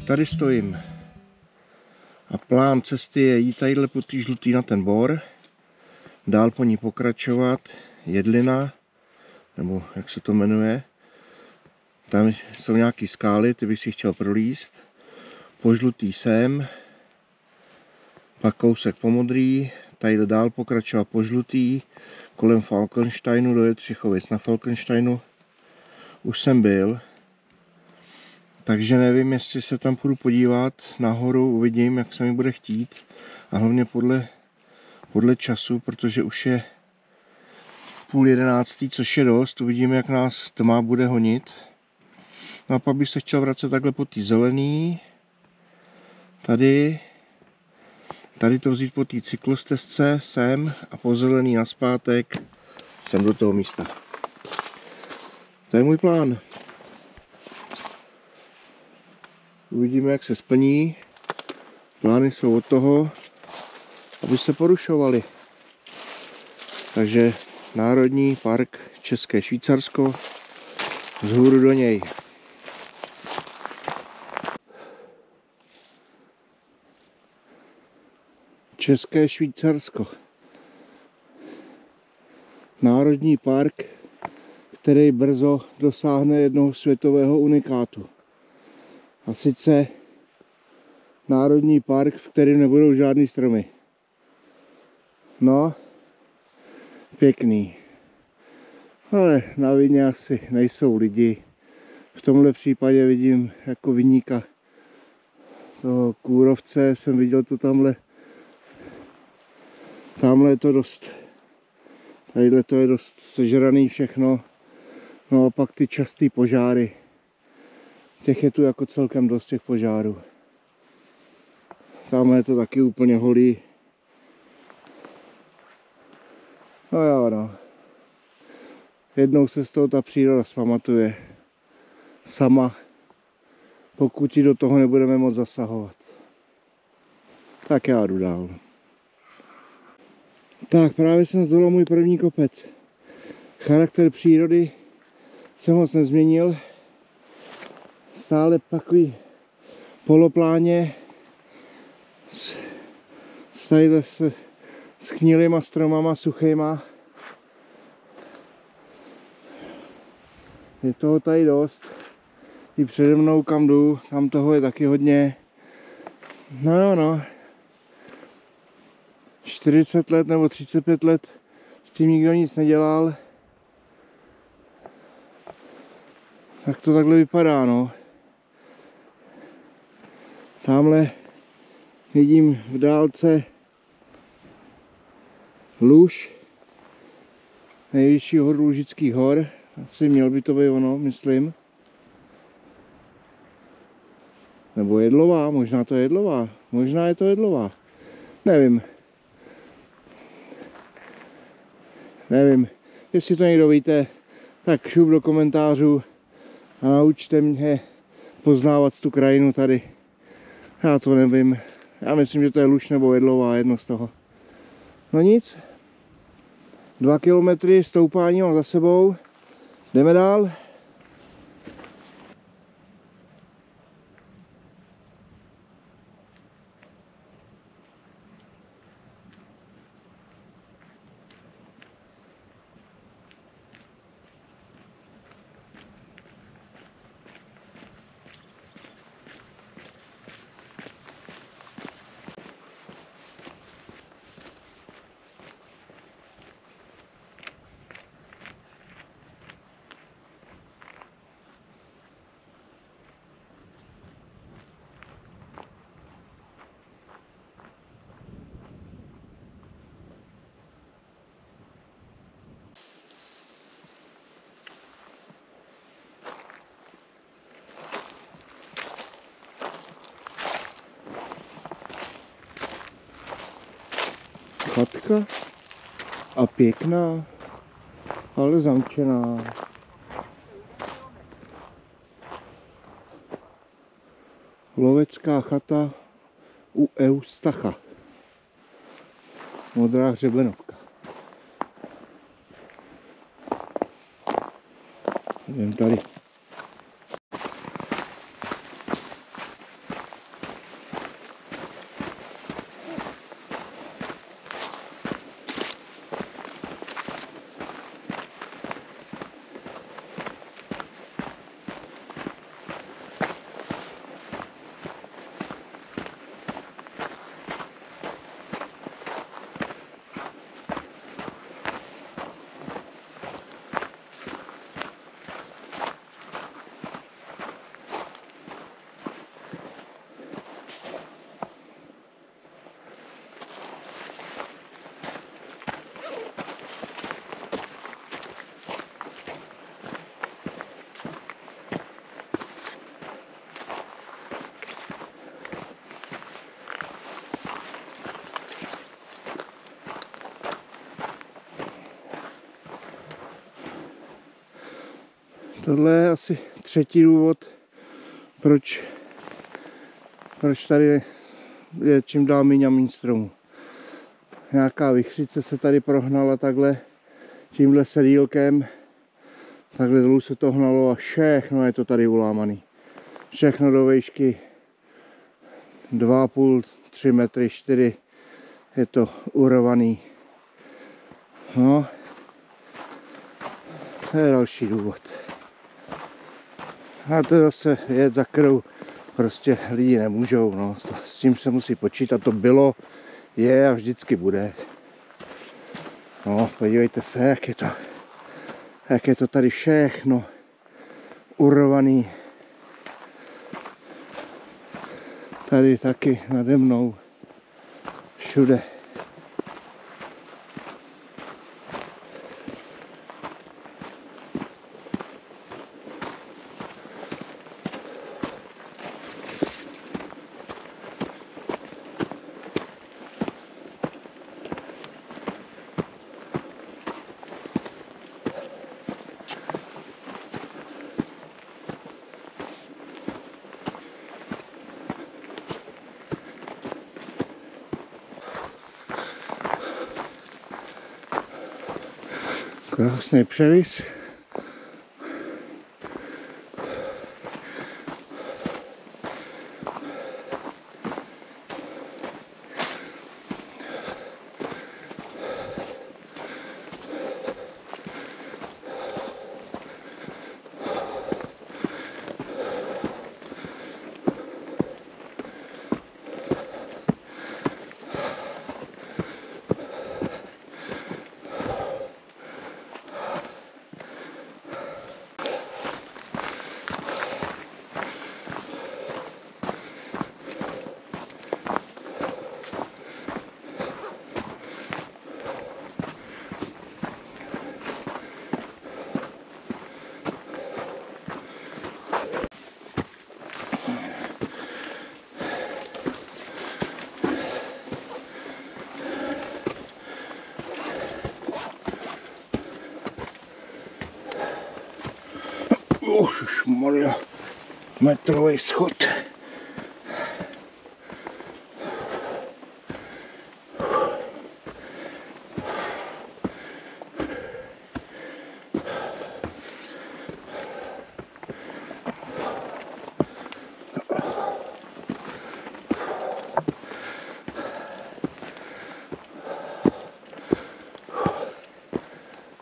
tady stojím. A plán cesty je jít tadyhle po té žlutý na ten bor, dál po ní pokračovat, Jedlina, nebo jak se to jmenuje. Tam jsou nějaký skály, ty bych si chtěl prolíst. Po žlutý sem, pak kousek po modrý, tadyhle dál pokračovat po žlutý, kolem Falkensteinu do Jetřichovic. Na Falkensteinu už jsem byl, takže nevím, jestli se tam půjdu podívat nahoru, uvidím, jak se mi bude chtít. A hlavně podle času, protože už je 10:30, což je dost, uvidíme, jak nás tma bude honit. No a pak bych se chtěl vracet takhle po té zelený, tady to vzít po té cyklostezce sem a po zelený nazpátek sem do toho místa. To je můj plán. Uvidíme, jak se splní. Plány jsou od toho, aby se porušovaly. Takže Národní park České Švýcarsko, vzhůru do něj. České Švýcarsko. Národní park, který brzo dosáhne jednoho světového unikátu. A sice národní park, v kterém nebudou žádný stromy. No, pěkný. Ale na vině asi nejsou lidi. V tomhle případě vidím jako viníka toho kůrovce. Jsem viděl to tamhle. Tamhle je to dost. Tadyhle to je dost sežraný všechno. No a pak ty častý požáry. Těch je tu jako celkem dost těch požárů. Tamhle je to taky úplně holý. No jo, no. Jednou se z toho ta příroda zpamatuje. Sama. Pokud ji do toho nebudeme moc zasahovat. Tak já jdu dál. Tak právě jsem zdolal můj první kopec. Charakter přírody se moc nezměnil. Stále takový polopláně s schnilýma stromama, suchejma. Je toho tady dost. I přede mnou, kam jdu, tam toho je taky hodně. No jo, no. 40 let nebo 35 let s tím nikdo nic nedělal. Tak to takhle vypadá, no. Tamhle vidím v dálce Luž, nejvyšší horu Lužických hor. Asi měl by to být ono, myslím. Nebo Jedlová, možná to je Jedlová. Možná je to Jedlová. Nevím. Nevím. Jestli to někdo víte, tak šup do komentářů a naučte mě poznávat tu krajinu tady. Já to nevím. Já myslím, že to je Luž nebo Jedlová, jedno z toho. No nic. 2 kilometry stoupání mám za sebou. Jdeme dál. Chatka a pěkná, ale zamčená. Lovecká chata u Eustacha. Modrá hřebenovka. Jdem tady. Tohle je asi třetí důvod, proč tady je čím dál míň a míň stromů. Nějaká vichřice se tady prohnala takhle tímhle sedílkem. Takhle dolů se to hnalo a všechno je to tady ulámaný. Všechno do výšky 2,5–3 metry, 4 je to urvaný. No, to je další důvod. A to je zase věc, za kterou prostě lidi nemůžou. No. S tím se musí počítat. To bylo, je a vždycky bude. No, podívejte se, jak je to tady všechno urvaný. Tady taky nade mnou. Všude. Krásný převis. Ježišmarja, metrový schod.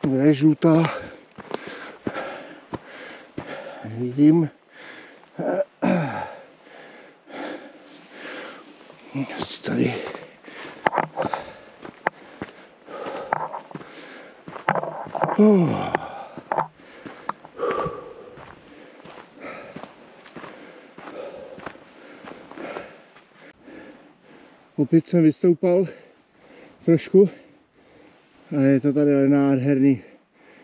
Kde je žlutá? Vidím. Asi tady. Opět jsem vystoupal trošku a je to tady nádherný,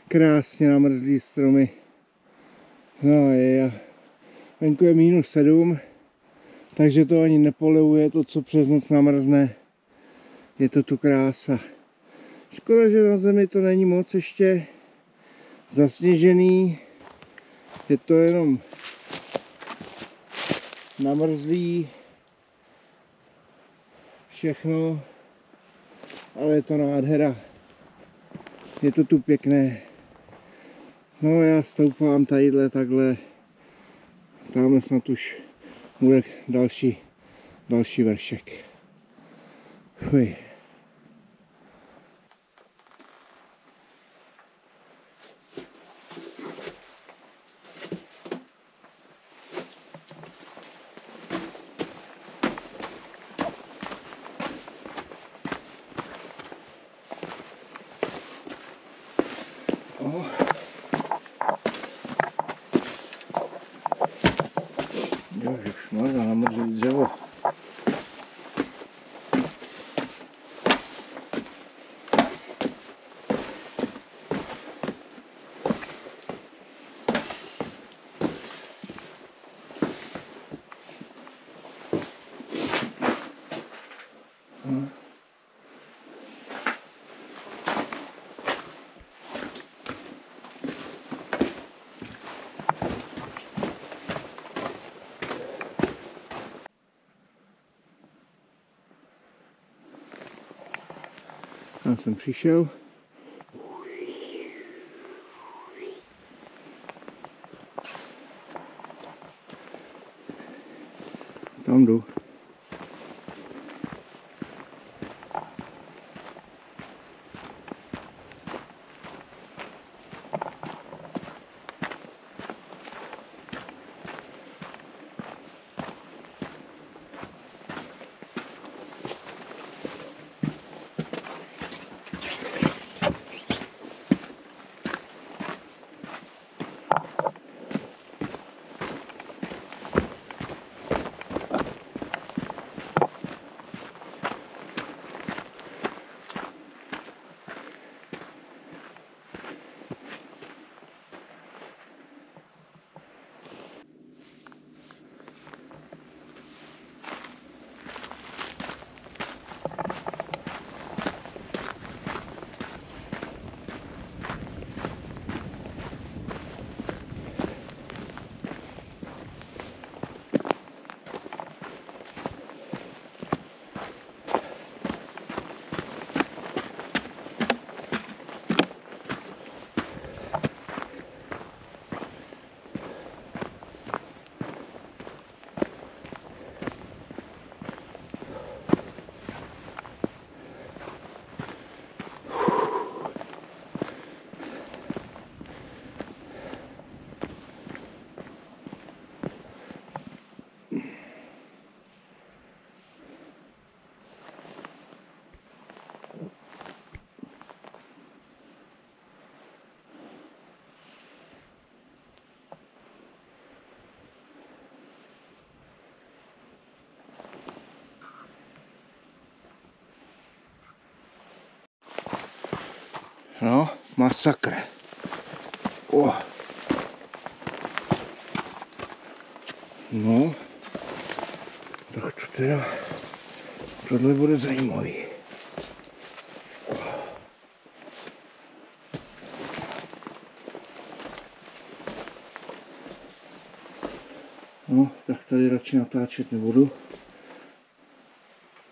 krásně namrzlý stromy. No je, venku je -7, takže to ani nepolevuje to, co přes noc namrzne. Je to tu krása. Škoda, že na zemi to není moc ještě zasněžený. Je to jenom namrzlý všechno, ale je to nádhera. Je to tu pěkné. No já stoupám tadyhle takhle. Tamhle snad už bude další vršek. Fuj. Ježišmarja, namrzlý dřevo. Já jsem přišel. Tam jdu. No, masakr. No, tak to teda, tohle bude zajímavý. No, tak tady radši natáčet nebudu.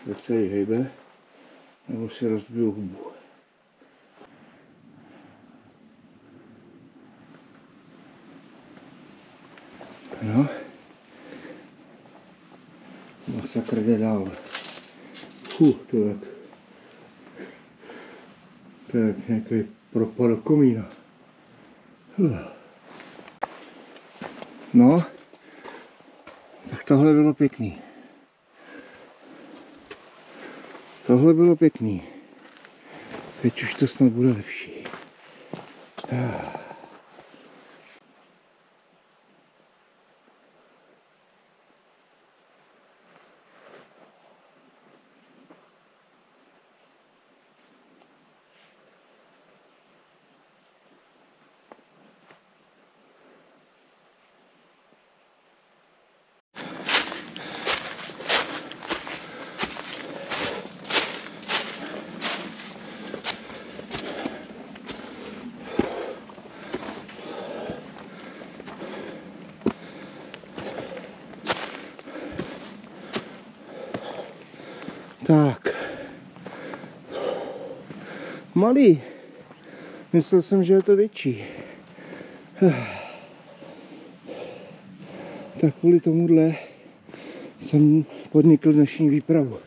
Teď celý hejbe, nebo si rozbiju hubu. No, masakr jde dál. To je nějaký propad do komína. No, tak tohle bylo pěkný. Tohle bylo pěkný. Teď už to snad bude lepší. Tak. Malý. Myslel jsem, že je to větší. Tak kvůli tomuhle jsem podnikl dnešní výpravu.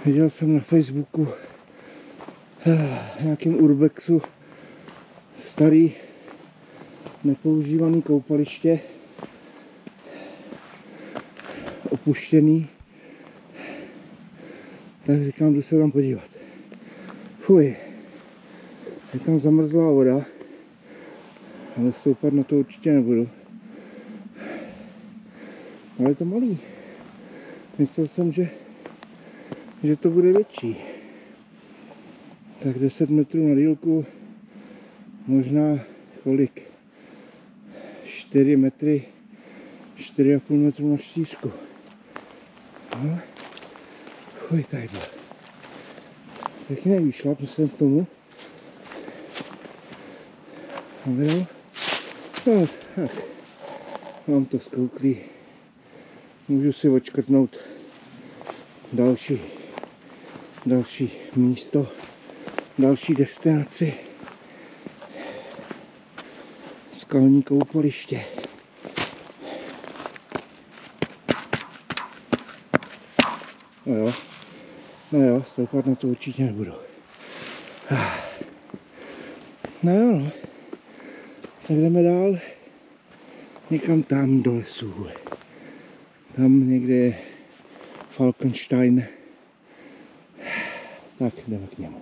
Viděl jsem na Facebooku nějakým urbexu starý nepoužívaný koupaliště, opuštěný. Tak říkám, jdu se tam podívat. Fuj, je tam zamrzlá voda, ale stoupat na to určitě nebudu. Ale je to malý. Myslel jsem, že to bude větší. Tak 10 metrů na dílku, možná kolik? 4 metry, 4,5 metru na štířku. No. Fuj, tady byl. Pěkný výšlap, jsem k tomu. No, tak. Mám to zkouklý. Můžu si odškrtnout další další místo, další destinaci. Skalní koupaliště. No jo, stoupat na to určitě nebudu. No jo, no. Tak jdeme dál. Někam tam do lesů. Tam někde je Falkenstein. Tak jdeme k němu.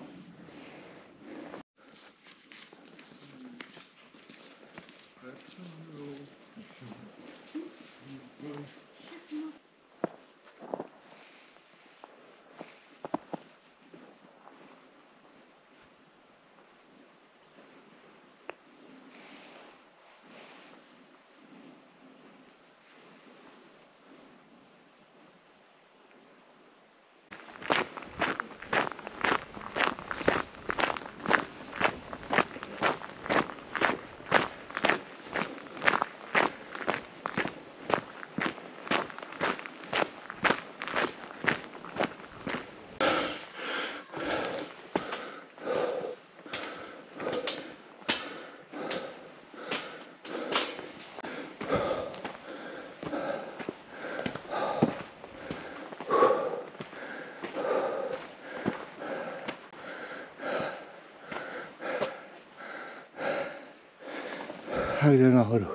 A jde nahoru.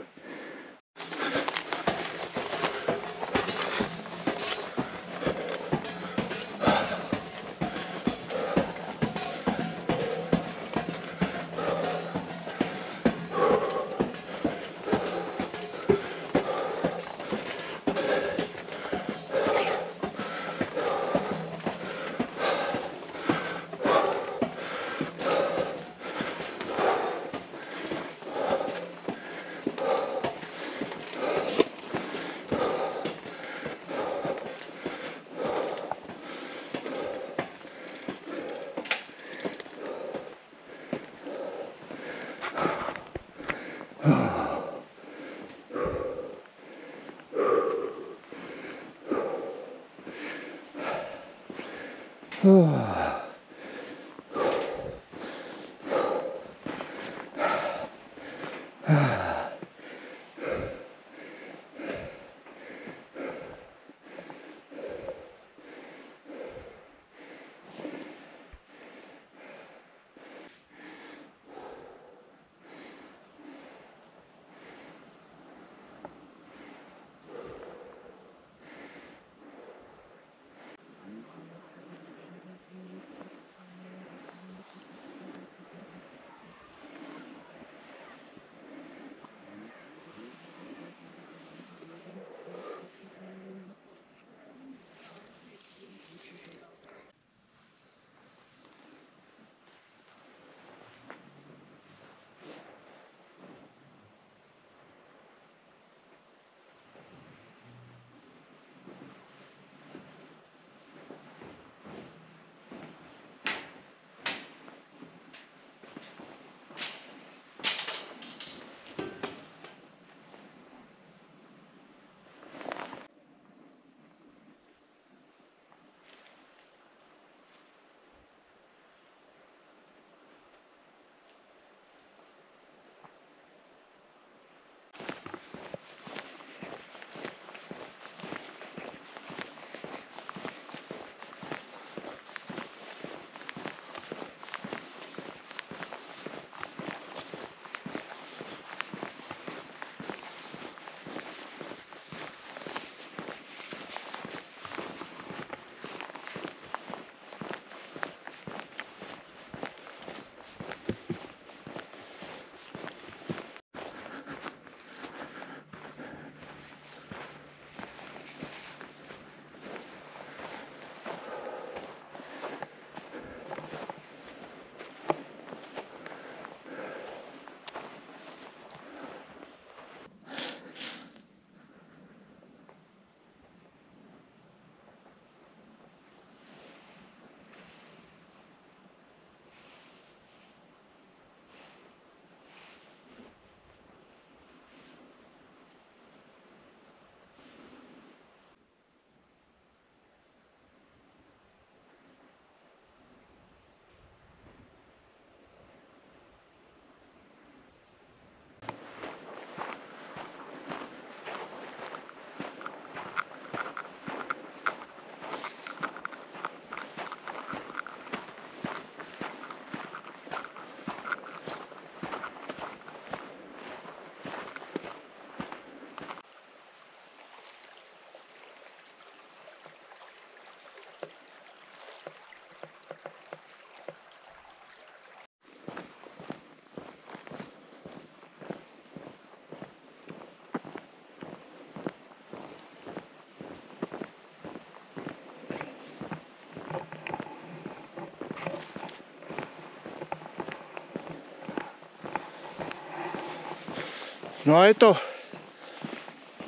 No a je to.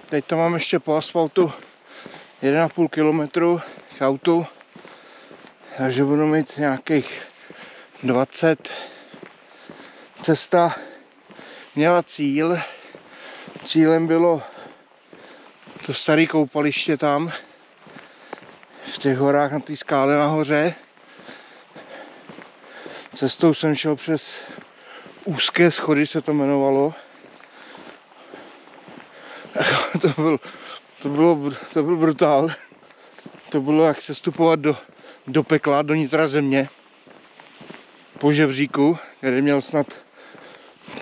Teď to mám ještě po asfaltu 1,5 kilometru k autu. Takže budu mít nějakých 20. Cesta měla cíl. Cílem bylo to staré koupaliště tam, v těch horách na té skále nahoře. Cestou jsem šel přes úzké schody, se to jmenovalo. To byl brutál. To bylo jak se vstupovat do pekla, do nitra země. Po žebříku, který měl snad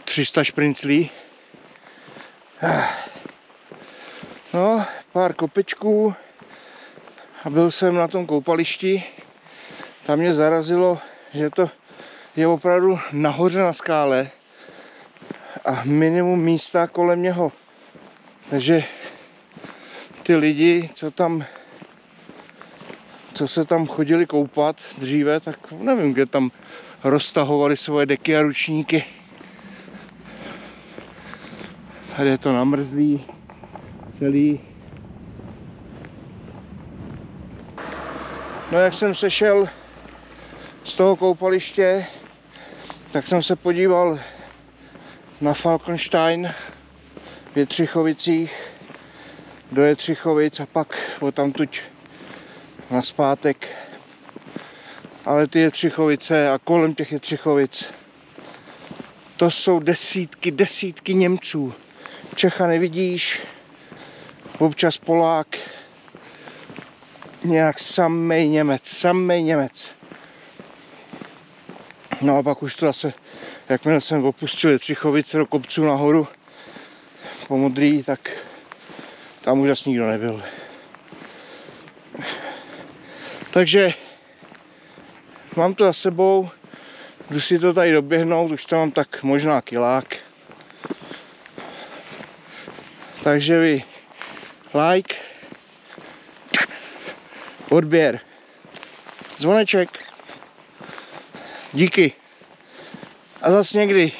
300 šprinclí. No, pár kopečků a byl jsem na tom koupališti. Tam mě zarazilo, že to je opravdu nahoře na skále a minimum místa kolem něho. Takže ty lidi, co se tam chodili koupat dříve, tak nevím, kde tam roztahovali svoje deky a ručníky. Tady je to namrzlý celý. No, jak jsem sešel z toho koupaliště, tak jsem se podíval na Falkenstein v Jetřichovicích, do Jetřichovic a pak odtamtud nazpátek. Ale ty Jetřichovice a kolem těch Jetřichovic, to jsou desítky Němců. Čecha nevidíš, občas Polák, nějak samej Němec. No a pak už to zase, jakmile jsem opustil Jetřichovice do kopců nahoru po Modrý, tak tam už zase nikdo nebyl. Takže mám to za sebou, jdu si to tady doběhnout, už to mám tak možná kilák. Takže vy like, odběr, zvoneček, díky a zas někdy.